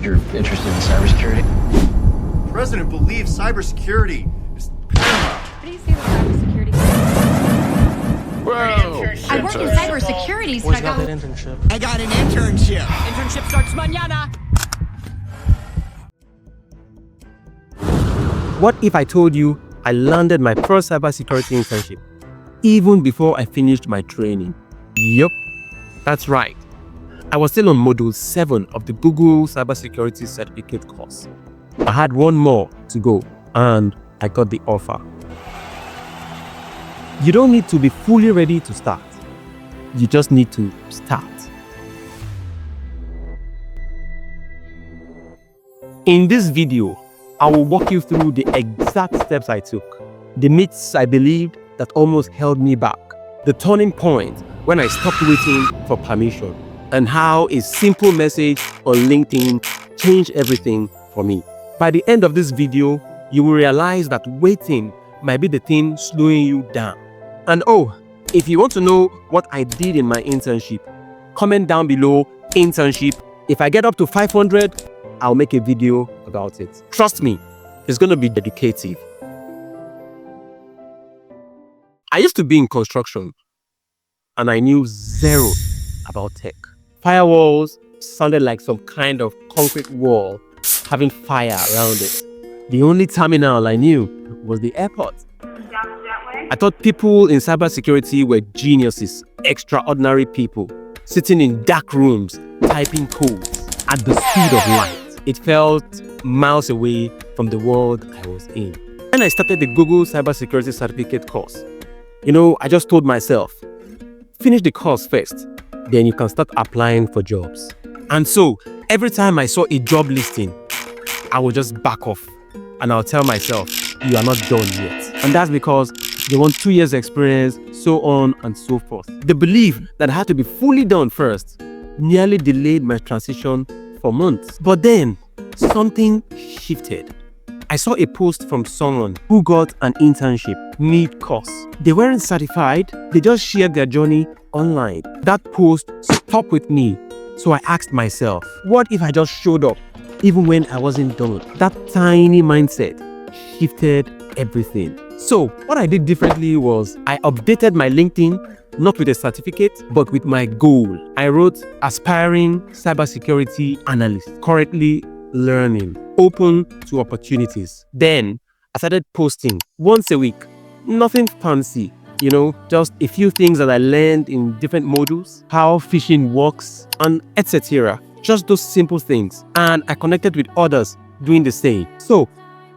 You're interested in cybersecurity? The president believes cybersecurity is paramount. How do you say the cybersecurity? Whoa! I work in cybersecurity, so I got that internship. I got an internship. Internship starts mañana. What if I told you I landed my first cybersecurity internship even before I finished my training? Yup, that's right. I was still on Module 7 of the Google Cybersecurity Certificate course. I had one more to go and I got the offer. You don't need to be fully ready to start. You just need to start. In this video, I will walk you through the exact steps I took, the myths I believed that almost held me back, the turning point when I stopped waiting for permission, and how a simple message on LinkedIn changed everything for me. By the end of this video, you will realize that waiting might be the thing slowing you down. And oh, if you want to know what I did in my internship, comment down below internship. If I get up to 500, I'll make a video about it. Trust me, it's going to be educative. I used to be in construction and I knew zero about tech. Firewalls sounded like some kind of concrete wall having fire around it. The only terminal I knew was the airport. I thought people in cybersecurity were geniuses, extraordinary people, sitting in dark rooms, typing codes at the speed of light. It felt miles away from the world I was in. When I started the Google Cybersecurity Certificate course, I just told myself, finish the course first, then you can start applying for jobs. And so, every time I saw a job listing, I would just back off and I'll tell myself, you are not done yet. And that's because they want 2 years experience, so on and so forth. The belief that I had to be fully done first nearly delayed my transition for months. But then, something shifted. I saw a post from someone who got an internship mid-course. They weren't certified, they just shared their journey online. That post stuck with me, so I asked myself, what if I just showed up even when I wasn't done? That tiny mindset shifted everything. So what I did differently was I updated my LinkedIn, not with a certificate, but with my goal. I wrote aspiring cybersecurity analyst, currently learning, open to opportunities. Then I started posting once a week. Nothing fancy, just a few things that I learned in different modules, how phishing works, and etc. Just those simple things. And I connected with others doing the same. So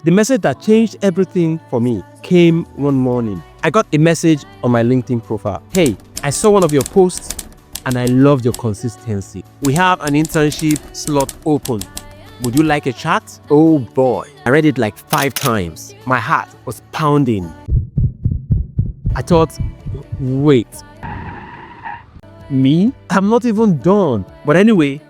the message that changed everything for me came one morning. I got a message on my LinkedIn profile. Hey, I saw one of your posts and I loved your consistency. We have an internship slot open. Would you like a chat? Oh boy. I read it like 5 times. My heart was pounding. I thought, wait, me? I'm not even done. But anyway,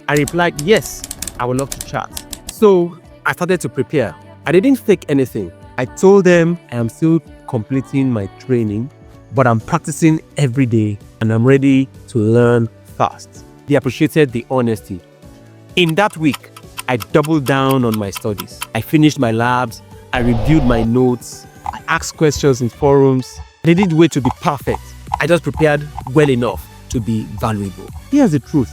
I replied, yes, I would love to chat. So I started to prepare. I didn't fake anything. I told them I am still completing my training, but I'm practicing every day and I'm ready to learn fast. They appreciated the honesty. In that week, I doubled down on my studies. I finished my labs, I reviewed my notes, I asked questions in forums. I didn't wait to be perfect. I just prepared well enough to be valuable. Here's the truth.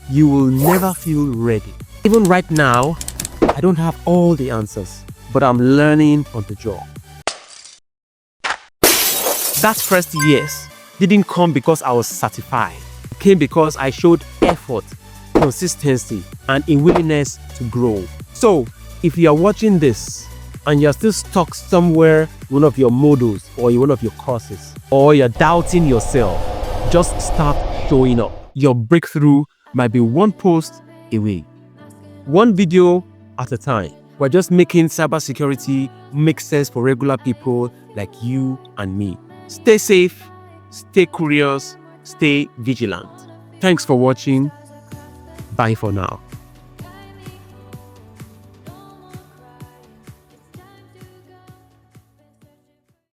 You will never feel ready. Even right now, I don't have all the answers, but I'm learning on the job. That first yes didn't come because I was certified. It came because I showed effort, consistency, and a willingness to grow. So, if you are watching this and you're still stuck somewhere in one of your modules or in one of your courses, or you're doubting yourself, just start showing up. Your breakthrough might be one post away. One video at a time. We're just making cybersecurity make sense for regular people like you and me. Stay safe, stay curious, stay vigilant. Thanks for watching. Bye for now.